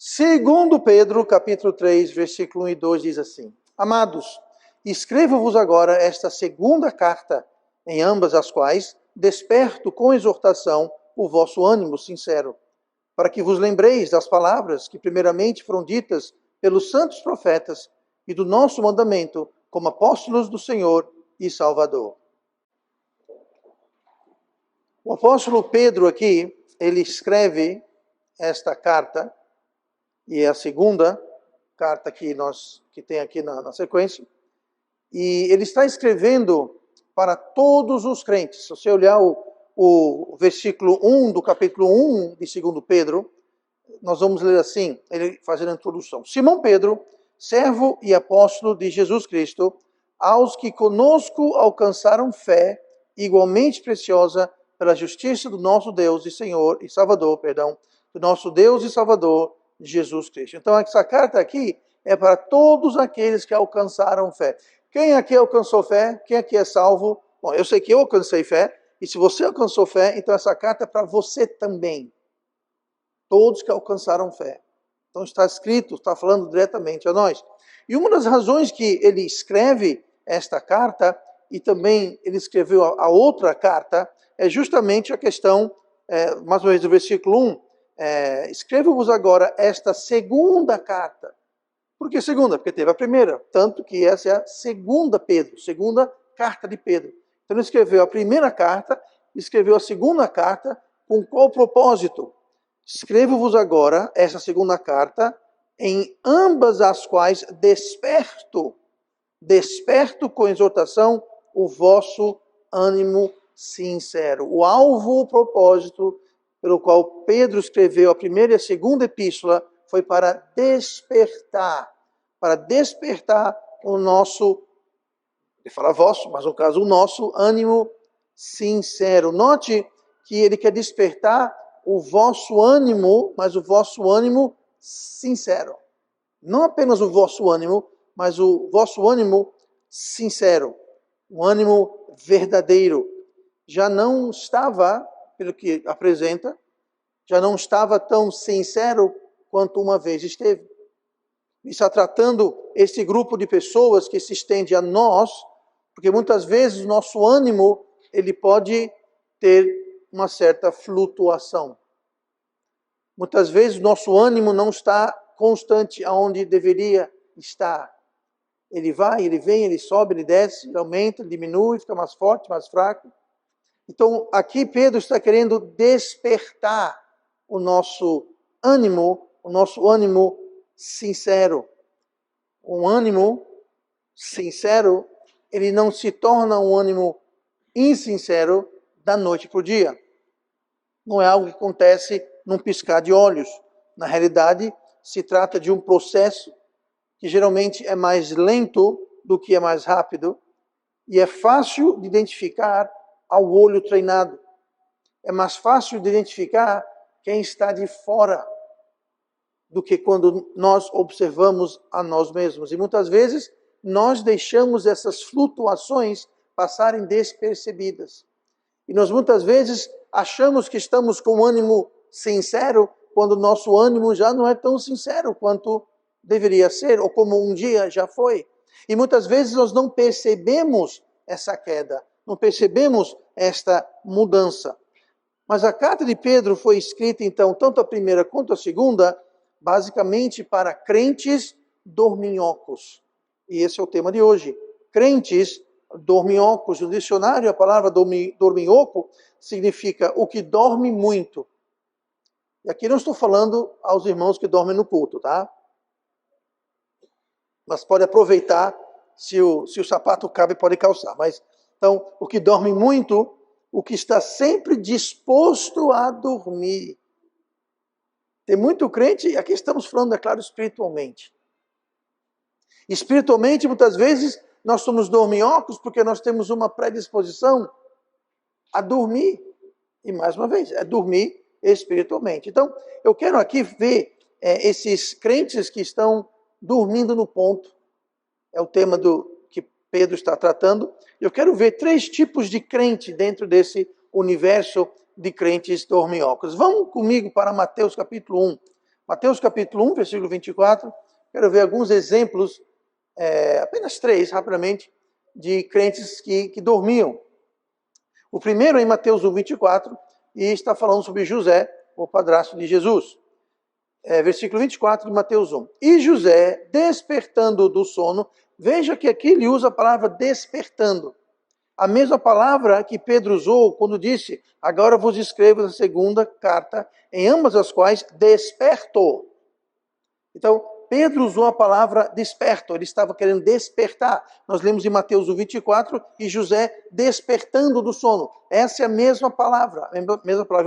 Segundo Pedro, capítulo 3, versículo 1 e 2, diz assim: Amados, escrevo-vos agora esta segunda carta, em ambas as quais desperto com exortação o vosso ânimo sincero, para que vos lembreis das palavras que primeiramente foram ditas pelos santos profetas e do nosso mandamento como apóstolos do Senhor e Salvador. O apóstolo Pedro aqui, ele escreve esta carta, e é a segunda carta que tem aqui na sequência, e ele está escrevendo para todos os crentes. Se você olhar o versículo 1 do capítulo 1 de 2 Pedro, nós vamos ler assim, ele fazendo a introdução. Simão Pedro, servo e apóstolo de Jesus Cristo, aos que conosco alcançaram fé igualmente preciosa pela justiça do nosso Deus e Senhor e Salvador, do nosso Deus e Salvador, Jesus Cristo. Então, essa carta aqui é para todos aqueles que alcançaram fé. Quem aqui alcançou fé? Quem aqui é salvo? Bom, eu sei que eu alcancei fé, e se você alcançou fé, então essa carta é para você também. Todos que alcançaram fé. Então está escrito, está falando diretamente a nós. E uma das razões que ele escreve esta carta, e também ele escreveu a outra carta, é justamente a questão, mais uma vez, do versículo 1, escrevo-vos agora esta segunda carta. Por que segunda? Porque teve a primeira, tanto que essa é a segunda carta de Pedro. Então ele escreveu a primeira carta, escreveu a segunda carta, com qual propósito? Escrevo-vos agora essa segunda carta, em ambas as quais desperto com exortação o vosso ânimo sincero. O alvo, o propósito pelo qual Pedro escreveu a primeira e a segunda epístola foi para despertar o nosso, ele fala vosso, mas no caso o nosso ânimo sincero. Note que ele quer despertar o vosso ânimo, mas o vosso ânimo sincero. Não apenas o vosso ânimo, mas o vosso ânimo sincero. O ânimo verdadeiro. Já não estava, pelo que apresenta, já não estava tão sincero quanto uma vez esteve. Está tratando esse grupo de pessoas que se estende a nós, porque muitas vezes o nosso ânimo, ele pode ter uma certa flutuação. Muitas vezes o nosso ânimo não está constante aonde deveria estar. Ele vai, ele vem, ele sobe, ele desce, ele aumenta, ele diminui, fica mais forte, mais fraco. Então, aqui Pedro está querendo despertar o nosso ânimo sincero. Um ânimo sincero, ele não se torna um ânimo insincero da noite para o dia. Não é algo que acontece num piscar de olhos. Na realidade, se trata de um processo que geralmente é mais lento do que é mais rápido e é fácil de identificar ao olho treinado. É mais fácil de identificar quem está de fora do que quando nós observamos a nós mesmos. E muitas vezes nós deixamos essas flutuações passarem despercebidas. E nós muitas vezes achamos que estamos com um ânimo sincero, quando o nosso ânimo já não é tão sincero quanto deveria ser, ou como um dia já foi. E muitas vezes nós não percebemos essa queda, não percebemos esta mudança. Mas a carta de Pedro foi escrita, então, tanto a primeira quanto a segunda, basicamente para crentes dorminhocos. E esse é o tema de hoje. Crentes dorminhocos. No dicionário, a palavra dorminhoco significa o que dorme muito. E aqui não estou falando aos irmãos que dormem no culto, tá? Mas pode aproveitar, se o sapato cabe, pode calçar. Mas, então, o que dorme muito, o que está sempre disposto a dormir. Tem muito crente, e aqui estamos falando, é claro, espiritualmente. Espiritualmente, muitas vezes, nós somos dorminhocos porque nós temos uma predisposição a dormir. E, mais uma vez, é dormir espiritualmente. Então, eu quero aqui ver esses crentes que estão dormindo no ponto. É o tema que Pedro está tratando. Eu quero ver 3 tipos de crente dentro desse universo de crentes dorminhocos. Vamos comigo para Mateus capítulo 1. Mateus capítulo 1, versículo 24. Quero ver alguns exemplos, apenas 3, rapidamente, de crentes que dormiam. O primeiro é em Mateus 1, 24, e está falando sobre José, o padrasto de Jesus. Versículo 24 de Mateus 1. E José, despertando do sono, veja que aqui ele usa a palavra despertando. A mesma palavra que Pedro usou quando disse, agora vos escrevo a segunda carta, em ambas as quais despertou. Então, Pedro usou a palavra desperto, ele estava querendo despertar. Nós lemos em Mateus 24, e José despertando do sono. Essa é a mesma palavra em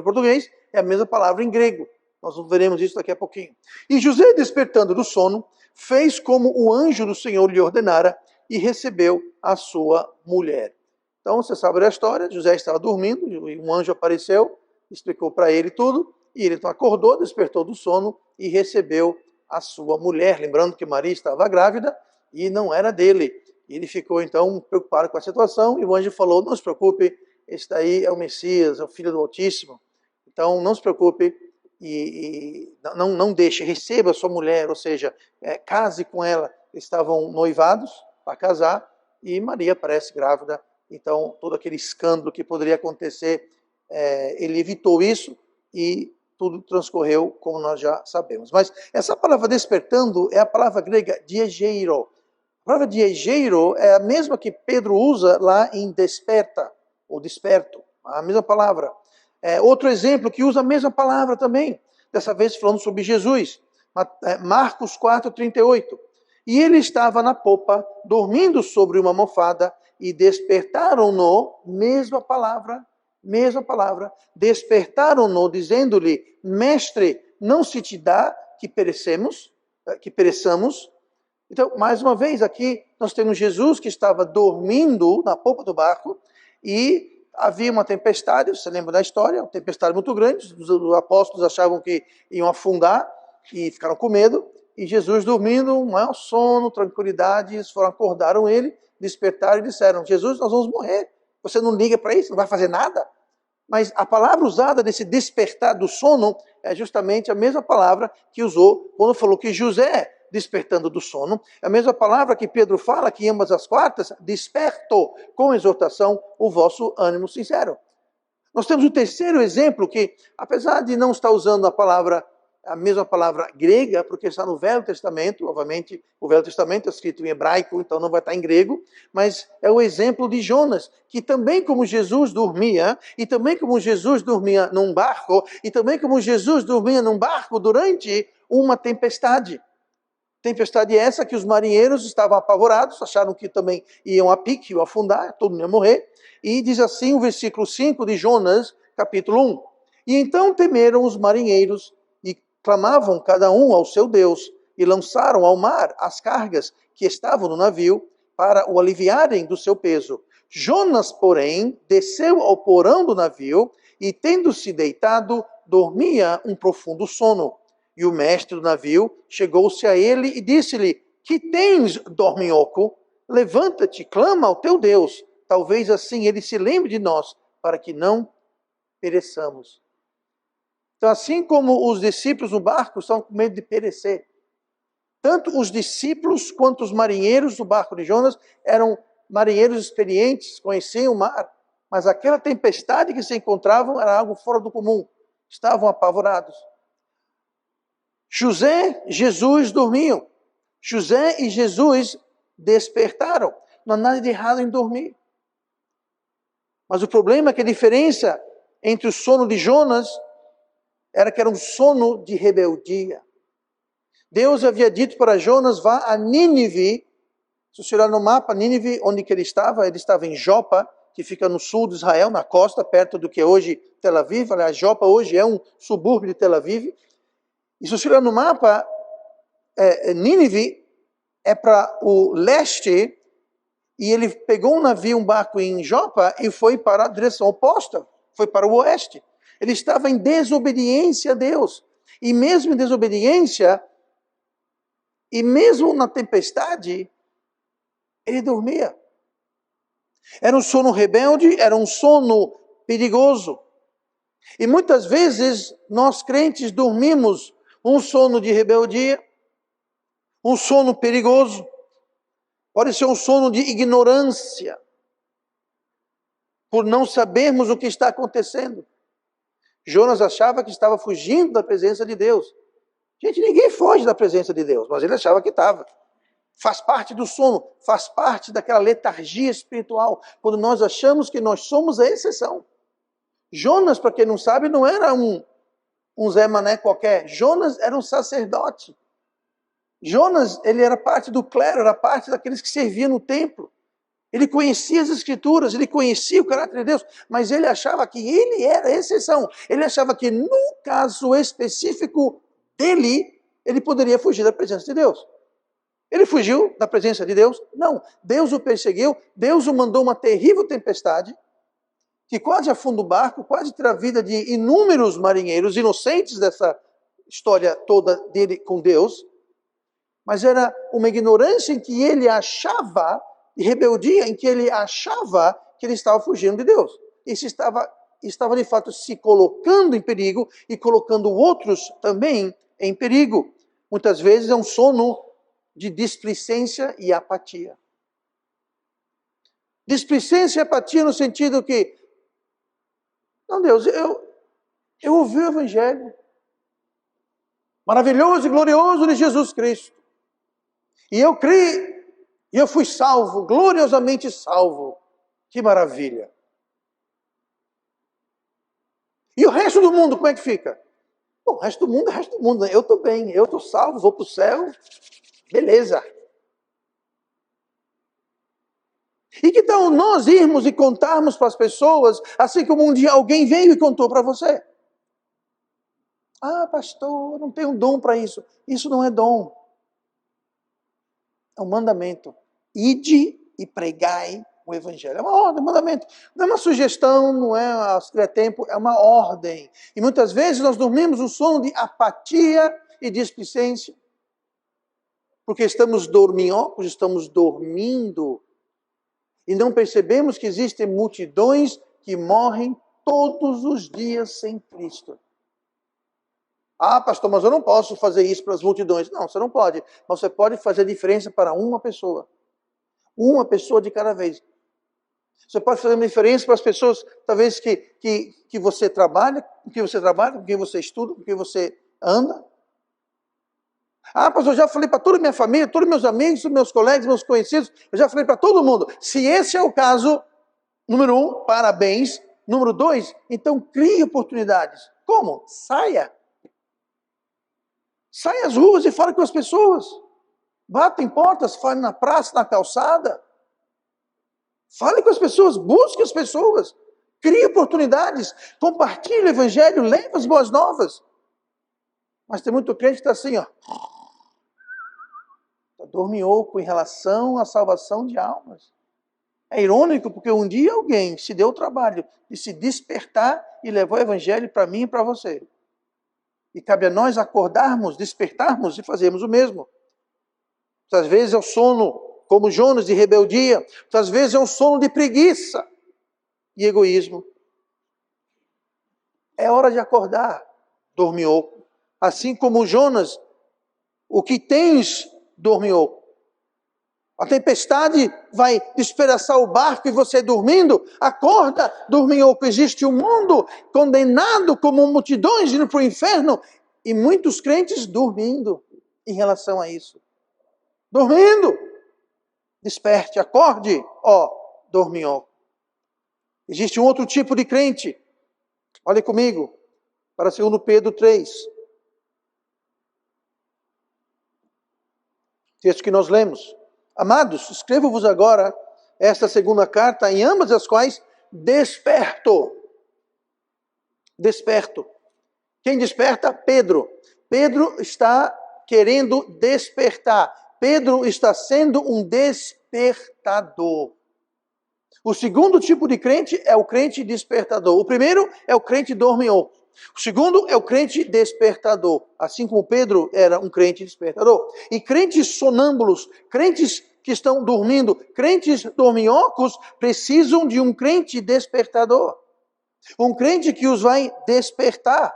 português, é a mesma palavra em grego. Nós veremos isso daqui a pouquinho. E José, despertando do sono, fez como o anjo do Senhor lhe ordenara e recebeu a sua mulher. Então, você sabe da história, José estava dormindo, e um anjo apareceu, explicou para ele tudo, e ele então acordou, despertou do sono e recebeu a sua mulher. Lembrando que Maria estava grávida e não era dele. Ele ficou então preocupado com a situação, e o anjo falou, não se preocupe, este aí é o Messias, é o Filho do Altíssimo. Então, não se preocupe, e não deixe, receba a sua mulher, ou seja, case com ela. Eles estavam noivados para casar, e Maria aparece grávida. Então, todo aquele escândalo que poderia acontecer, ele evitou isso, e tudo transcorreu como nós já sabemos. Mas essa palavra despertando é a palavra grega diegeiro. A palavra diegeiro é a mesma que Pedro usa lá em desperta, ou desperto, a mesma palavra. Outro exemplo que usa a mesma palavra também, dessa vez falando sobre Jesus, Marcos 4:38. E ele estava na popa, dormindo sobre uma almofada, e despertaram-no, mesma palavra, despertaram-no, dizendo-lhe, mestre, não se te dá que pereçamos? Então, mais uma vez, aqui nós temos Jesus que estava dormindo na popa do barco, e havia uma tempestade, você lembra da história, uma tempestade muito grande, os apóstolos achavam que iam afundar, e ficaram com medo, e Jesus dormindo, um maior sono, tranquilidade, eles acordaram ele, despertaram e disseram, Jesus, nós vamos morrer, você não liga para isso, não vai fazer nada? Mas a palavra usada desse despertar do sono é justamente a mesma palavra que usou quando falou que José, despertando do sono, é a mesma palavra que Pedro fala que em ambas as quartas, desperto com exortação o vosso ânimo sincero. Nós temos o terceiro exemplo que, apesar de não estar usando a mesma palavra grega, porque está no Velho Testamento, obviamente o Velho Testamento é escrito em hebraico, então não vai estar em grego, mas é o exemplo de Jonas, que também como Jesus dormia, e também como Jesus dormia num barco, e também como Jesus dormia num barco durante uma tempestade. Tempestade essa que os marinheiros estavam apavorados, acharam que também iam a pique, iam afundar, todo mundo ia morrer. E diz assim o versículo 5 de Jonas, capítulo 1. E então temeram os marinheiros, clamavam cada um ao seu Deus, e lançaram ao mar as cargas que estavam no navio, para o aliviarem do seu peso. Jonas, porém, desceu ao porão do navio, e tendo-se deitado, dormia um profundo sono. E o mestre do navio chegou-se a ele e disse-lhe, que tens, dorminhoco? Levanta-te, clama ao teu Deus, talvez assim ele se lembre de nós, para que não pereçamos. Então, assim como os discípulos no barco estão com medo de perecer, tanto os discípulos quanto os marinheiros do barco de Jonas eram marinheiros experientes, conheciam o mar, mas aquela tempestade que se encontravam era algo fora do comum, estavam apavorados. Jesus dormiam, José e Jesus despertaram, não há nada de errado em dormir. Mas o problema é que a diferença entre o sono de Jonas era que era um sono de rebeldia. Deus havia dito para Jonas, vá a Nínive. Se você olhar no mapa, Nínive, onde que ele estava em Jopa, que fica no sul de Israel, na costa, perto do que é hoje Tel Aviv. Aliás, Jopa hoje é um subúrbio de Tel Aviv. E se você olhar no mapa, Nínive é para o leste, e ele pegou um navio, um barco em Jopa, e foi para a direção oposta, foi para o oeste. Ele estava em desobediência a Deus. E mesmo em desobediência, e mesmo na tempestade, ele dormia. Era um sono rebelde, era um sono perigoso. E muitas vezes nós crentes dormimos um sono de rebeldia, um sono perigoso, pode ser um sono de ignorância, por não sabermos o que está acontecendo. Jonas achava que estava fugindo da presença de Deus. Gente, ninguém foge da presença de Deus, mas ele achava que estava. Faz parte do sono, faz parte daquela letargia espiritual, quando nós achamos que nós somos a exceção. Jonas, para quem não sabe, não era um Zé Mané qualquer. Jonas era um sacerdote. Jonas, ele era parte do clero, era parte daqueles que serviam no templo. Ele conhecia as Escrituras, ele conhecia o caráter de Deus, mas ele achava que ele era a exceção. Ele achava que no caso específico dele, ele poderia fugir da presença de Deus. Ele fugiu da presença de Deus? Não. Deus o perseguiu, Deus o mandou uma terrível tempestade, que quase afunda o barco, quase tira a vida de inúmeros marinheiros inocentes dessa história toda dele com Deus. Mas era uma ignorância em que ele achava, de rebeldia, em que ele achava que ele estava fugindo de Deus. Esse estava de fato se colocando em perigo e colocando outros também em perigo. Muitas vezes é um sono de displicência e apatia. Displicência e apatia no sentido que, não, Deus, eu ouvi o Evangelho maravilhoso e glorioso de Jesus Cristo. E eu criei, e eu fui salvo, gloriosamente salvo. Que maravilha. E o resto do mundo, como é que fica? Bom, o resto do mundo é o resto do mundo. Eu estou bem, eu estou salvo, vou para o céu. Beleza. E que tal nós irmos e contarmos para as pessoas, assim como um dia alguém veio e contou para você? Ah, pastor, eu não tenho dom para isso. Isso não é dom. É um mandamento. Ide e pregai o Evangelho. É uma ordem, um mandamento. Não é uma sugestão, não é se tiver tempo, é uma ordem. E muitas vezes nós dormimos um sono de apatia e displicência. Porque estamos dorminhocos, estamos dormindo. E não percebemos que existem multidões que morrem todos os dias sem Cristo. Ah, pastor, mas eu não posso fazer isso para as multidões. Não, você não pode. Mas você pode fazer diferença para uma pessoa. Uma pessoa de cada vez. Você pode fazer uma diferença para as pessoas, talvez, que você trabalha, com quem você estuda, com quem você anda. Ah, pastor, eu já falei para toda a minha família, todos meus amigos, todos meus colegas, meus conhecidos, eu já falei para todo mundo. Se esse é o caso, número 1, parabéns. Número 2, então crie oportunidades. Como? Saia. Saia às ruas e fale com as pessoas. Bata em portas, fale na praça, na calçada. Fale com as pessoas, busque as pessoas. Crie oportunidades. Compartilhe o Evangelho, leve as boas novas. Mas tem muito crente que está assim, ó. Dorminhoco em relação à salvação de almas. É irônico porque um dia alguém se deu o trabalho de se despertar e levou o Evangelho para mim e para você. E cabe a nós acordarmos, despertarmos e fazermos o mesmo. Muitas vezes é o sono, como Jonas, de rebeldia. Muitas vezes é um sono de preguiça e egoísmo. É hora de acordar, dorminhoco. Assim como Jonas, o que tens, dorminhoco? A tempestade vai despedaçar o barco e você dormindo? Acorda, dorminhoco. Existe um mundo condenado como multidões indo para o inferno e muitos crentes dormindo em relação a isso. Dormindo. Desperte, acorde, ó, dorminhoco. Existe um outro tipo de crente. Olhe comigo para 2 Pedro 3. Texto que nós lemos. Amados, escrevo-vos agora esta segunda carta, em ambas as quais desperto. Desperto. Quem desperta? Pedro. Pedro está querendo despertar. Pedro está sendo um despertador. O segundo tipo de crente é o crente despertador. O primeiro é o crente dorminhoco. O segundo é o crente despertador, assim como Pedro era um crente despertador. E crentes sonâmbulos, crentes que estão dormindo, crentes dorminhocos, precisam de um crente despertador. Um crente que os vai despertar.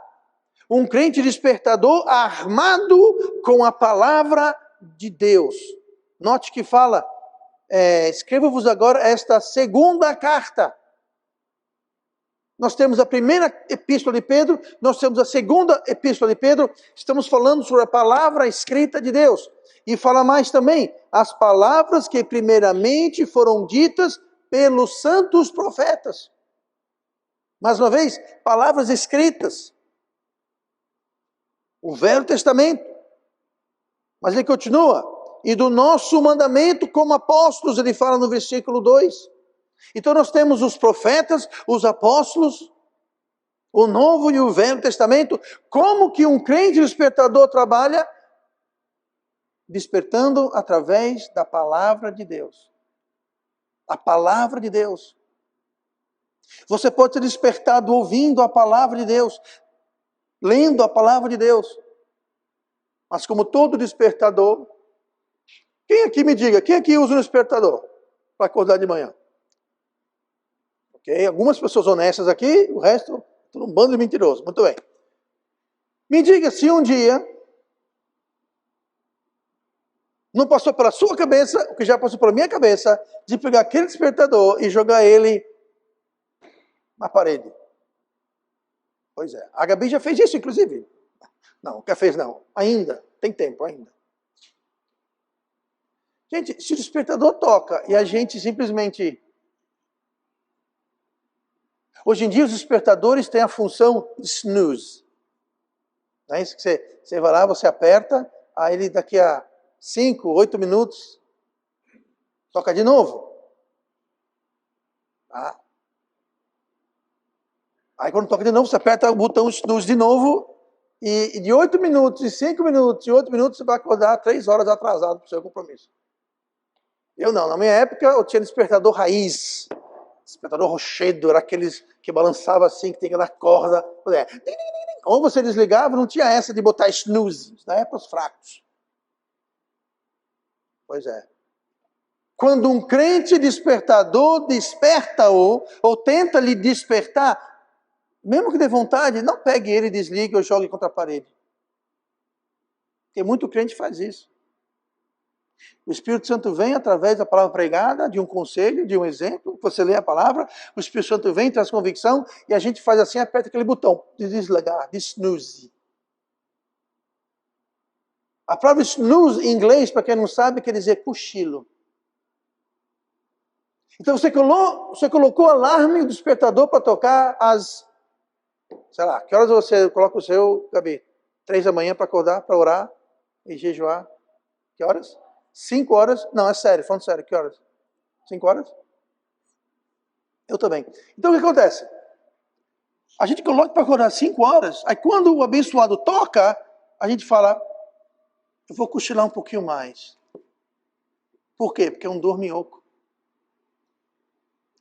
Um crente despertador armado com a palavra de Deus. Note que fala, escrevo-vos agora esta segunda carta. Nós temos a primeira epístola de Pedro, nós temos a segunda epístola de Pedro, estamos falando sobre a palavra escrita de Deus. E fala mais também, as palavras que primeiramente foram ditas pelos santos profetas. Mais uma vez, palavras escritas. O Velho Testamento. Mas ele continua. E do nosso mandamento como apóstolos, ele fala no versículo 2. Então nós temos os profetas, os apóstolos, o Novo e o Velho Testamento. Como que um crente despertador trabalha? Despertando através da palavra de Deus. A palavra de Deus. Você pode ser despertado ouvindo a palavra de Deus, lendo a palavra de Deus. Mas como todo despertador, quem aqui me diga, quem aqui usa um despertador para acordar de manhã? Ok? Algumas pessoas honestas aqui, o resto, tudo um bando de mentirosos. Muito bem. Me diga se um dia não passou pela sua cabeça, o que já passou pela minha cabeça, de pegar aquele despertador e jogar ele na parede. Pois é. A Gabi já fez isso, inclusive. Não, nunca fez não. Ainda. Tem tempo ainda. Gente, se o despertador toca e a gente simplesmente... Hoje em dia os despertadores têm a função snooze. Não é isso que você vai lá, você aperta, aí ele daqui a 5, 8 minutos toca de novo. Tá? Aí quando toca de novo, você aperta o botão snooze de novo e de 8 minutos, de 5 minutos, e 8 minutos, você vai acordar 3 horas atrasado para o seu compromisso. Eu não, na minha época eu tinha despertador raiz, despertador rochedo, era aqueles que balançava assim, que tinha na corda. Ou você desligava, não tinha essa de botar snooze, isso daí é para os fracos. Pois é. Quando um crente despertador desperta-o, ou tenta lhe despertar, mesmo que dê vontade, não pegue ele, desligue ou jogue contra a parede. Porque muito crente faz isso. O Espírito Santo vem através da palavra pregada, de um conselho, de um exemplo. Você lê a palavra, o Espírito Santo vem, traz convicção, e a gente faz assim, aperta aquele botão de desligar, de snooze. A palavra snooze em inglês, para quem não sabe, quer dizer cochilo. Então você colocou o alarme, o despertador para tocar às, sei lá, que horas você coloca o seu, Gabi? 3 da manhã para acordar, para orar e jejuar. Que horas? 5 horas? Não, é sério, falando sério, que horas? 5 horas? Eu também. Então o que acontece? A gente coloca para acordar 5 horas, aí quando o abençoado toca, a gente fala, eu vou cochilar um pouquinho mais. Por quê? Porque é um dorminhoco.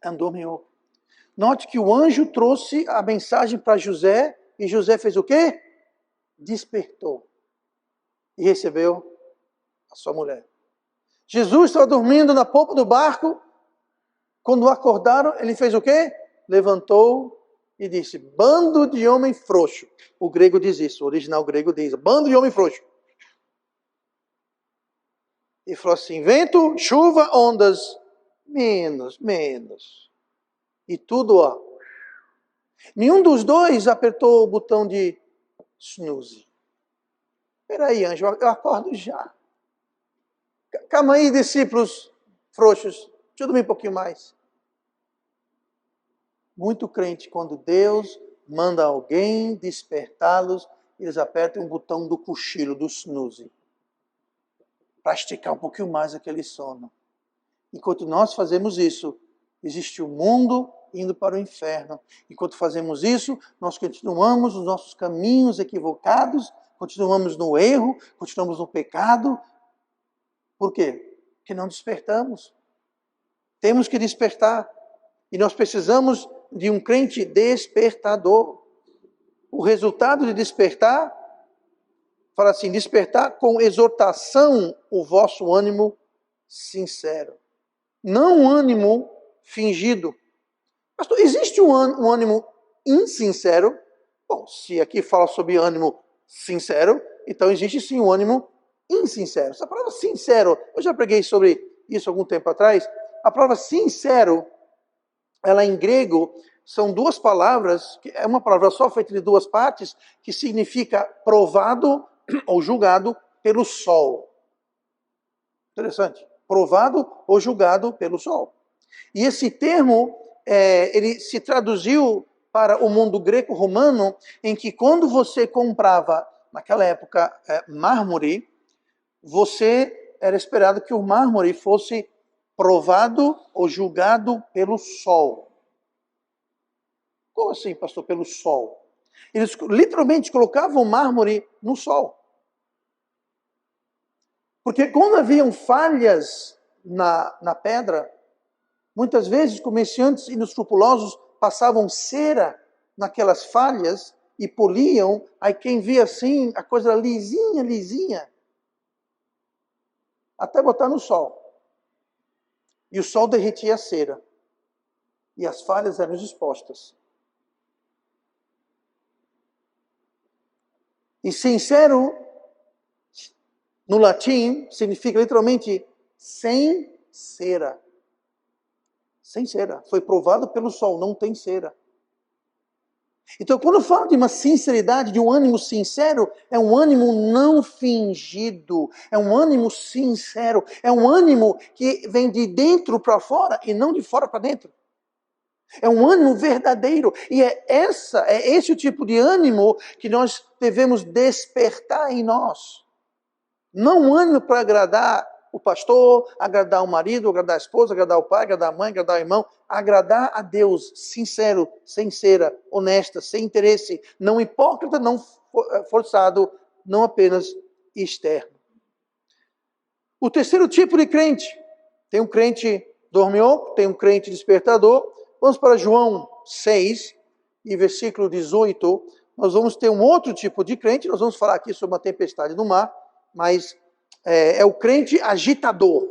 É um dorminhoco. Note que o anjo trouxe a mensagem para José, e José fez o quê? Despertou. E recebeu a sua mulher. Jesus estava dormindo na polpa do barco, quando acordaram, ele fez o quê? Levantou e disse, bando de homem frouxo. O grego diz isso, o original grego diz, bando de homem frouxo. E falou assim, vento, chuva, ondas, menos. E tudo, ó. Nenhum dos dois apertou o botão de snooze. Peraí, anjo, eu acordo já. Calma aí, discípulos frouxos. Deixa eu dormir um pouquinho mais. Muito crente, quando Deus manda alguém despertá-los, eles apertam o botão do cochilo, do snooze. Para esticar um pouquinho mais aquele sono. Enquanto nós fazemos isso, existe o mundo indo para o inferno. Enquanto fazemos isso, nós continuamos os nossos caminhos equivocados, continuamos no erro, continuamos no pecado. Por quê? Porque não despertamos. Temos que despertar. E nós precisamos de um crente despertador. O resultado de despertar, fala assim, despertar com exortação o vosso ânimo sincero. Não um ânimo fingido. Pastor, existe um ânimo insincero? Bom, se aqui fala sobre ânimo sincero, então existe sim um ânimo insincero. Essa palavra sincero, eu já preguei sobre isso algum tempo atrás. A palavra sincero, ela em grego, são duas palavras, é uma palavra só feita de duas partes, que significa provado ou julgado pelo sol. Interessante. Provado ou julgado pelo sol. E esse termo, ele se traduziu para o mundo greco-romano, em que quando você comprava, naquela época, mármore, você era esperado que o mármore fosse provado ou julgado pelo sol. Como assim, pastor, pelo sol? Eles literalmente colocavam o mármore no sol. Porque quando haviam falhas na pedra, muitas vezes comerciantes inescrupulosos passavam cera naquelas falhas e poliam, aí quem via assim, a coisa lisinha, lisinha, até botar no sol. E o sol derretia a cera. E as falhas eram expostas. E sincero, no latim, significa literalmente sem cera. Sem cera. Foi provado pelo sol, não tem cera. Então, quando eu falo de uma sinceridade, de um ânimo sincero, é um ânimo não fingido, é um ânimo sincero, é um ânimo que vem de dentro para fora e não de fora para dentro. É um ânimo verdadeiro. E é esse o tipo de ânimo que nós devemos despertar em nós. Não um ânimo para agradar o pastor, agradar o marido, agradar a esposa, agradar o pai, agradar a mãe, agradar o irmão. Agradar a Deus, sincero, sincera, honesta, sem interesse, não hipócrita, não forçado, não apenas externo. O terceiro tipo de crente. Tem um crente dormiu, tem um crente despertador. Vamos para João 6, e versículo 18. Nós vamos ter um outro tipo de crente. Nós vamos falar aqui sobre uma tempestade no mar, mas é o crente agitador.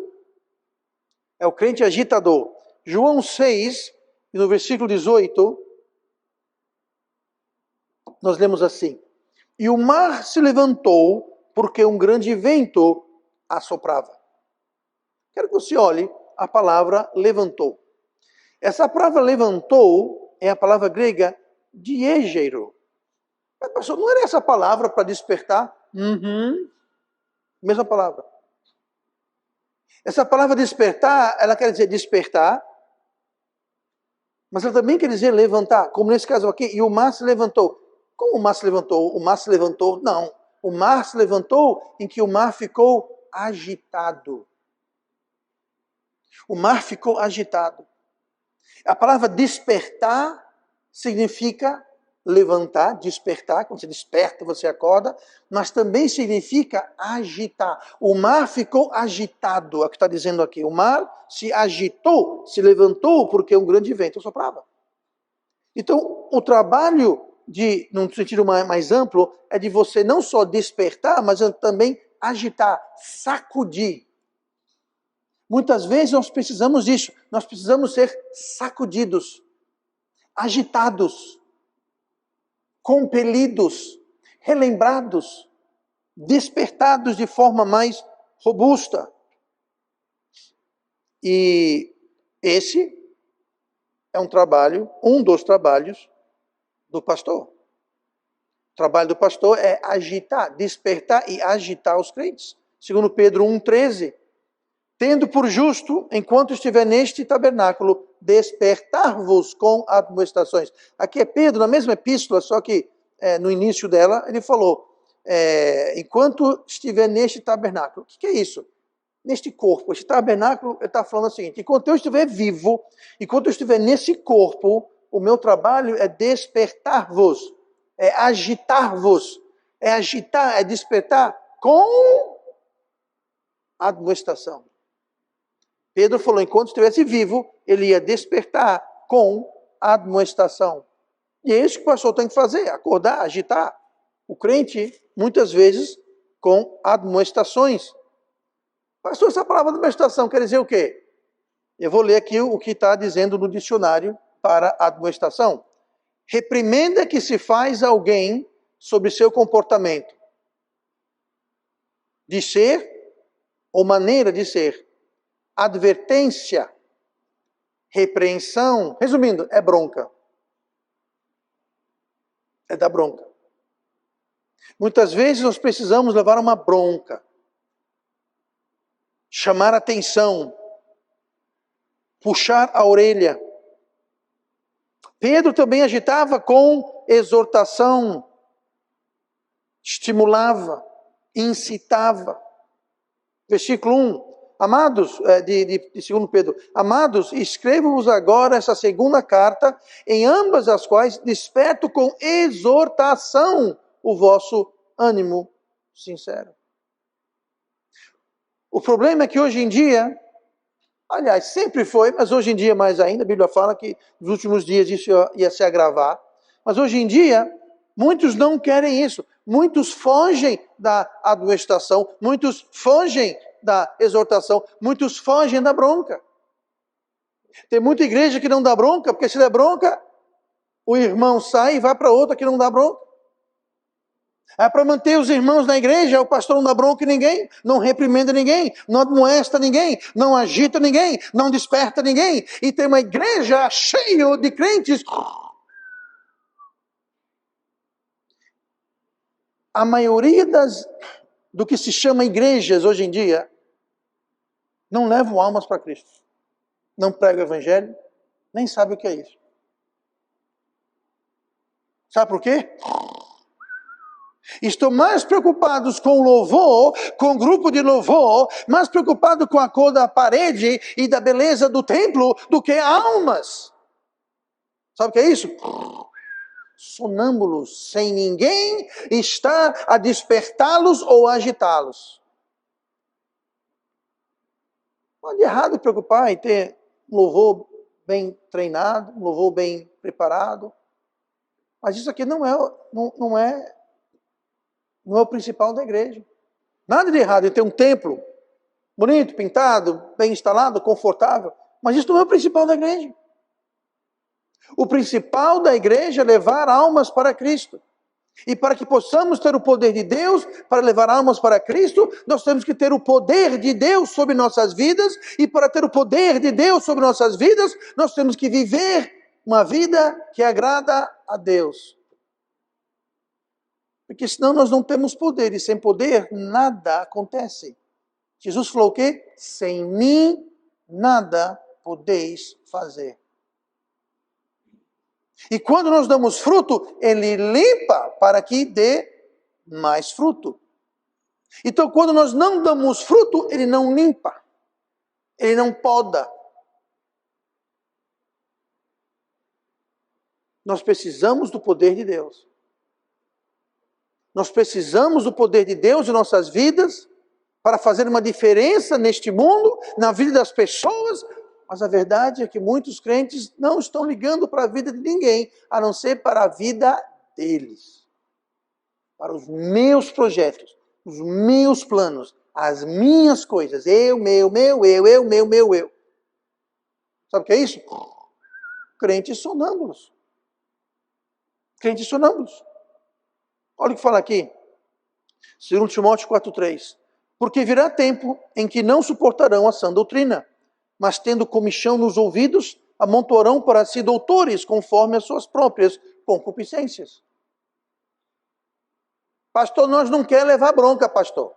É o crente agitador. João 6, e no versículo 18, nós lemos assim: E o mar se levantou, porque um grande vento assoprava. Quero que você olhe a palavra levantou. Essa palavra levantou é a palavra grega diegero. Mas, pastor, não era essa palavra para despertar? Mesma palavra. Essa palavra despertar, ela quer dizer despertar, mas ela também quer dizer levantar, como nesse caso aqui, e o mar se levantou. Como o mar se levantou? O mar se levantou? Não. O mar se levantou em que o mar ficou agitado. O mar ficou agitado. A palavra despertar significa levantar, despertar, quando você desperta, você acorda, mas também significa agitar. O mar ficou agitado, é o que está dizendo aqui. O mar se agitou, se levantou, porque um grande vento soprava. Então, o trabalho, num sentido mais amplo, é de você não só despertar, mas também agitar, sacudir. Muitas vezes nós precisamos disso, nós precisamos ser sacudidos, agitados, compelidos, relembrados, despertados de forma mais robusta. E esse é um dos trabalhos do pastor. O trabalho do pastor é agitar, despertar e agitar os crentes. Segundo Pedro 1,13, tendo por justo, enquanto estiver neste tabernáculo, despertar-vos com admoestações. Aqui é Pedro, na mesma epístola, só que no início dela, ele falou, enquanto estiver neste tabernáculo. O que é isso? Neste corpo, este tabernáculo, ele está falando o seguinte, enquanto eu estiver vivo, enquanto eu estiver nesse corpo, o meu trabalho é despertar-vos, é agitar-vos, é agitar, é despertar com admoestação. Pedro falou, enquanto estivesse vivo, ele ia despertar com admoestação. E é isso que o pastor tem que fazer, acordar, agitar o crente, muitas vezes, com admoestações. Pastor, essa palavra admoestação quer dizer o quê? Eu vou ler aqui o que está dizendo no dicionário para admoestação. reprimenda que se faz a alguém sobre seu comportamento, de ser ou maneira de ser, advertência, repreensão, resumindo, é bronca. É da bronca. Muitas vezes nós precisamos levar uma bronca, chamar atenção, puxar a orelha. Pedro também agitava com exortação, estimulava, incitava. Versículo 1, amados, de 2 Pedro, amados, escrevo-vos agora essa segunda carta, em ambas as quais desperto com exortação o vosso ânimo sincero. O problema é que hoje em dia, aliás, sempre foi, mas hoje em dia mais ainda, a Bíblia fala que nos últimos dias isso ia se agravar, mas hoje em dia, muitos não querem isso. Muitos fogem da admoestação, muitos fogem da exortação, muitos fogem da bronca. Tem muita igreja que não dá bronca, porque se der bronca, o irmão sai e vai para outra que não dá bronca. É para manter os irmãos na igreja, o pastor não dá bronca em ninguém, não repreende ninguém, não admoesta ninguém, não agita ninguém, não desperta ninguém. E tem uma igreja cheia de crentes. A maioria do que se chama igrejas hoje em dia não levam almas para Cristo. Não pregam o evangelho, nem sabe o que é isso. Sabe por quê? Estão mais preocupados com o louvor, com o grupo de louvor, mais preocupados com a cor da parede e da beleza do templo do que almas. Sabe o que é isso? Sonâmbulos, sem ninguém estar a despertá-los ou agitá-los. Não é de errado preocupar em ter um louvor bem treinado, um louvor bem preparado. Mas isso aqui não é o principal da igreja. Nada de errado em ter um templo bonito, pintado, bem instalado, confortável. Mas isso não é o principal da igreja. O principal da igreja é levar almas para Cristo. E para que possamos ter o poder de Deus, para levar almas para Cristo, nós temos que ter o poder de Deus sobre nossas vidas. E para ter o poder de Deus sobre nossas vidas, nós temos que viver uma vida que agrada a Deus. Porque senão nós não temos poder. E sem poder, nada acontece. Jesus falou o quê? Sem mim, nada podeis fazer. E quando nós damos fruto, Ele limpa para que dê mais fruto. Então, quando nós não damos fruto, Ele não limpa. Ele não poda. Nós precisamos do poder de Deus. Nós precisamos do poder de Deus em nossas vidas para fazer uma diferença neste mundo, na vida das pessoas. Mas a verdade é que muitos crentes não estão ligando para a vida de ninguém, a não ser para a vida deles. Para os meus projetos, os meus planos, as minhas coisas. Eu. Sabe o que é isso? Crentes sonâmbulos. Crentes sonâmbulos. Olha o que fala aqui. 2 Timóteo 4,3. Porque virá tempo em que não suportarão a sã doutrina, mas tendo comichão nos ouvidos, amontoarão para si doutores, conforme as suas próprias concupiscências. Pastor, nós não queremos levar bronca, pastor.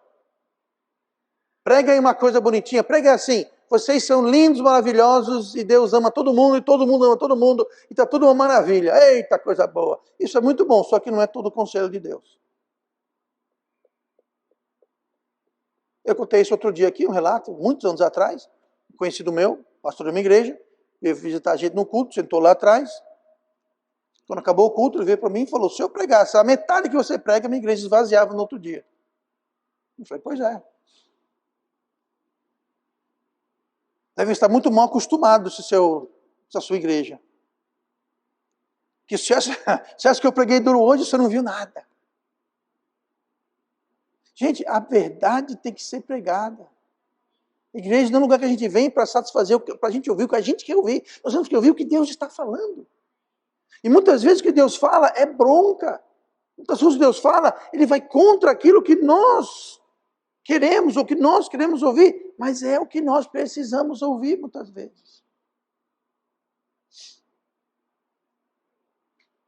Prega aí uma coisa bonitinha, prega assim, vocês são lindos, maravilhosos, e Deus ama todo mundo, e todo mundo ama todo mundo, e está tudo uma maravilha. Eita, coisa boa. Isso é muito bom, só que não é todo o conselho de Deus. Eu contei isso outro dia aqui, um relato, muitos anos atrás, um conhecido meu, pastor de uma igreja, veio visitar a gente no culto, sentou lá atrás. Quando acabou o culto, ele veio para mim e falou, se eu pregasse a metade que você prega, a minha igreja esvaziava no outro dia. Eu falei, pois é. Devem estar muito mal acostumados essa sua igreja. Que se acha que eu preguei duro hoje, você não viu nada. Gente, a verdade tem que ser pregada. A igreja não é um lugar que a gente vem para satisfazer, para a gente ouvir o que a gente quer ouvir. Nós temos que ouvir o que Deus está falando. E muitas vezes o que Deus fala é bronca. Muitas vezes Deus fala, Ele vai contra aquilo que nós queremos ou que nós queremos ouvir, mas é o que nós precisamos ouvir muitas vezes.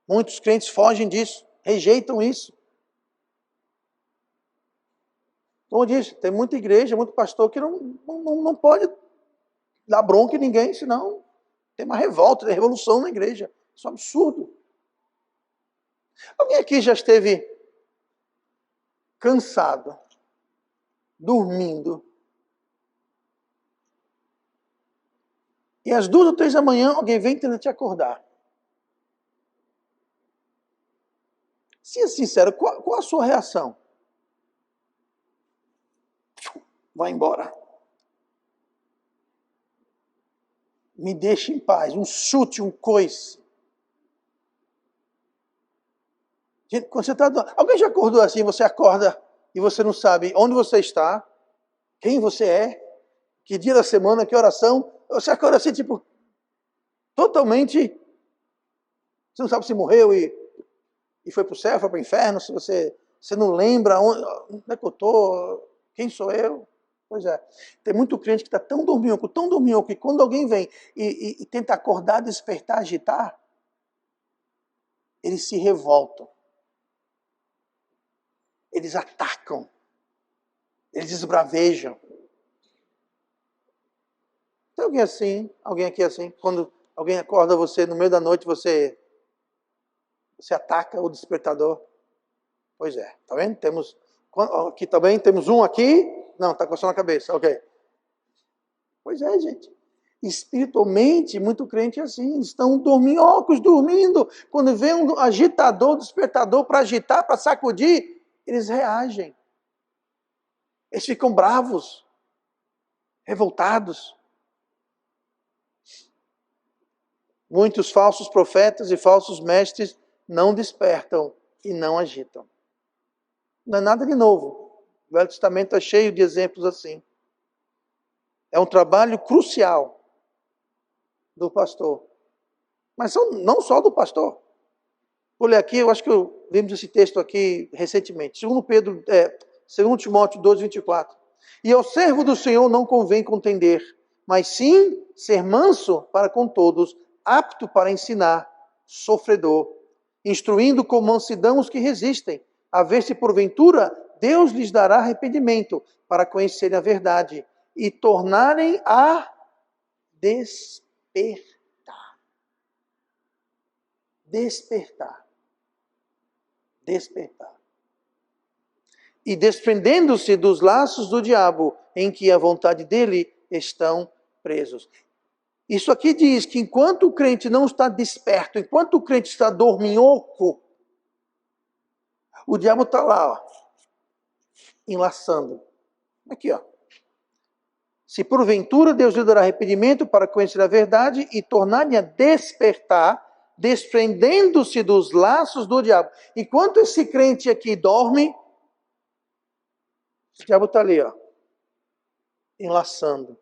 Muitos crentes fogem disso, rejeitam isso. Como eu disse, tem muita igreja, muito pastor que não pode dar bronca em ninguém, senão tem uma revolta, tem revolução na igreja. Isso é um absurdo. Alguém aqui já esteve cansado, dormindo, e às 2 ou 3 da manhã alguém vem tentar te acordar? Seja sincero, qual a sua reação? Vai embora. Me deixe em paz. Um chute, um coice. Gente, quando você está... Alguém já acordou assim? Você acorda e você não sabe onde você está, quem você é, que dia da semana, que oração. Você acorda assim, tipo, totalmente... Você não sabe se morreu e foi para o céu, foi para o inferno, se você não lembra onde é que eu estou, quem sou eu. Pois é, tem muito crente que está tão dorminhoco, que quando alguém vem e tenta acordar, despertar, agitar, eles se revoltam. Eles atacam. Eles esbravejam. Tem alguém assim, alguém aqui assim, quando alguém acorda você no meio da noite, você ataca o despertador? Pois é, tá vendo? Aqui também temos um aqui. Não, está coçando a cabeça, ok. Pois é, gente. Espiritualmente, muito crente é assim, estão dorminhocos, dormindo. Quando vem um agitador, despertador para agitar, para sacudir, eles reagem. Eles ficam bravos, revoltados. Muitos falsos profetas e falsos mestres não despertam e não agitam. Não é nada de novo. O Velho Testamento é cheio de exemplos assim. É um trabalho crucial do pastor. Mas não só do pastor. Vou ler aqui, eu acho que vimos esse texto aqui recentemente. 2 Timóteo 2, 24. E ao servo do Senhor não convém contender, mas sim ser manso para com todos, apto para ensinar, sofredor, instruindo com mansidão os que resistem, a ver se porventura Deus lhes dará arrependimento para conhecerem a verdade e tornarem a despertar. Despertar. E desprendendo-se dos laços do diabo, em que a vontade dele estão presos. Isso aqui diz que enquanto o crente não está desperto, enquanto o crente está dorminhoco, o diabo está lá, ó, enlaçando. Aqui, ó. Se porventura Deus lhe dará arrependimento para conhecer a verdade e tornar-lhe a despertar, desprendendo-se dos laços do diabo. Enquanto esse crente aqui dorme, o diabo está ali, ó, enlaçando.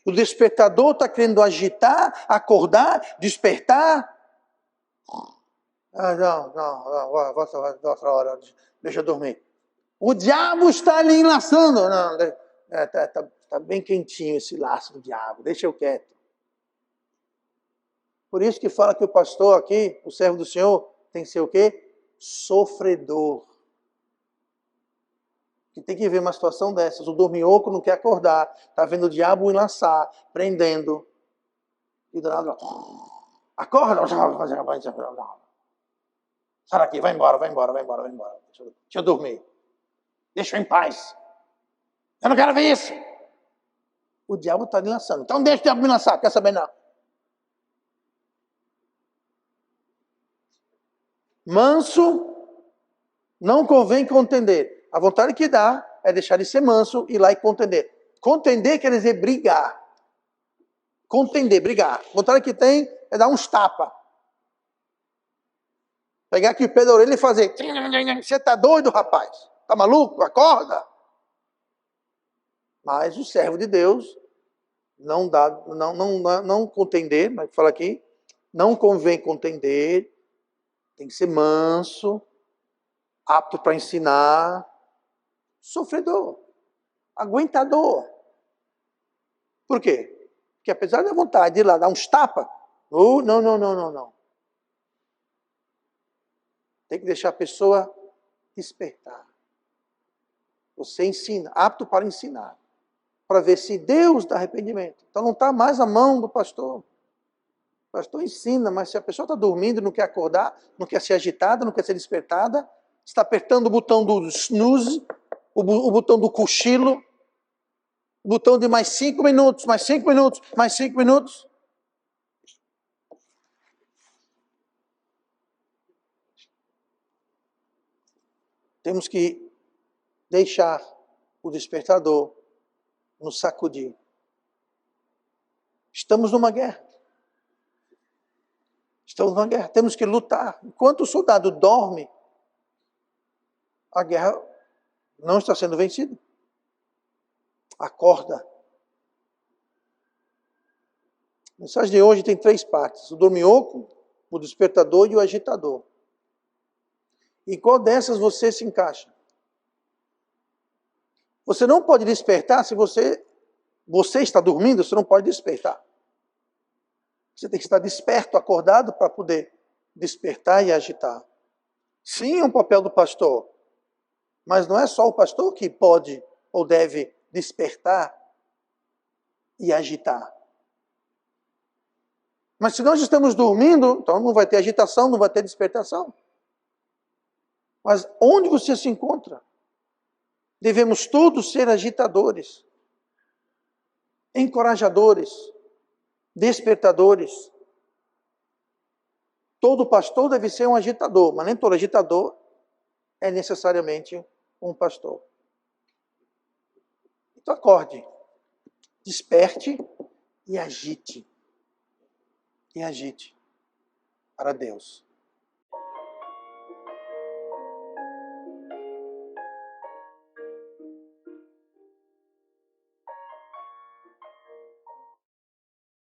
O despertador está querendo agitar, acordar, despertar. Não, outra hora, deixa eu dormir. O diabo está ali enlaçando. Não, tá bem quentinho esse laço do diabo, deixa eu quieto. Por isso que fala que o pastor aqui, o servo do Senhor, tem que ser o quê? Sofredor. Que tem que ver uma situação dessas. O dorminhoco não quer acordar, está vendo o diabo enlaçar, prendendo. E do nada, acorda! Sai daqui, vai embora. Deixa eu dormir. Deixa eu em paz. Eu não quero ver isso. O diabo está me lançando. Então deixa o diabo me lançar, quer saber não. Manso não convém contender. A vontade que dá é deixar de ser manso e ir lá e contender. Contender quer dizer brigar. Contender, brigar. A vontade que tem é dar uns tapas. Pegar aqui o pé da orelha e fazer. Você tá doido, rapaz? Tá maluco? Acorda. Mas o servo de Deus Não dá, não contender, mas fala aqui, não convém contender, tem que ser manso, apto para ensinar, sofredor, aguentador. Por quê? Porque apesar da vontade de ir lá dar uns tapas, não. Tem que deixar a pessoa despertar. Você ensina, apto para ensinar, para ver se Deus dá arrependimento. Então não está mais na mão do pastor. O pastor ensina, mas se a pessoa está dormindo, não quer acordar, não quer ser agitada, não quer ser despertada, está apertando o botão do snooze, o botão do cochilo, o botão de mais 5 minutos, mais 5 minutos, mais 5 minutos. Temos que deixar o despertador nos sacudir. Estamos numa guerra. Estamos numa guerra. Temos que lutar. Enquanto o soldado dorme, a guerra não está sendo vencida. Acorda. A mensagem de hoje tem 3 partes: o dorminhoco, o despertador e o agitador. Em qual dessas você se encaixa? Você não pode despertar se você está dormindo, você não pode despertar. Você tem que estar desperto, acordado, para poder despertar e agitar. Sim, é um papel do pastor, mas não é só o pastor que pode ou deve despertar e agitar. Mas se nós estamos dormindo, então não vai ter agitação, não vai ter despertação. Mas onde você se encontra? Devemos todos ser agitadores, encorajadores, despertadores. Todo pastor deve ser um agitador, mas nem todo agitador é necessariamente um pastor. Então acorde, desperte e agite. E agite para Deus.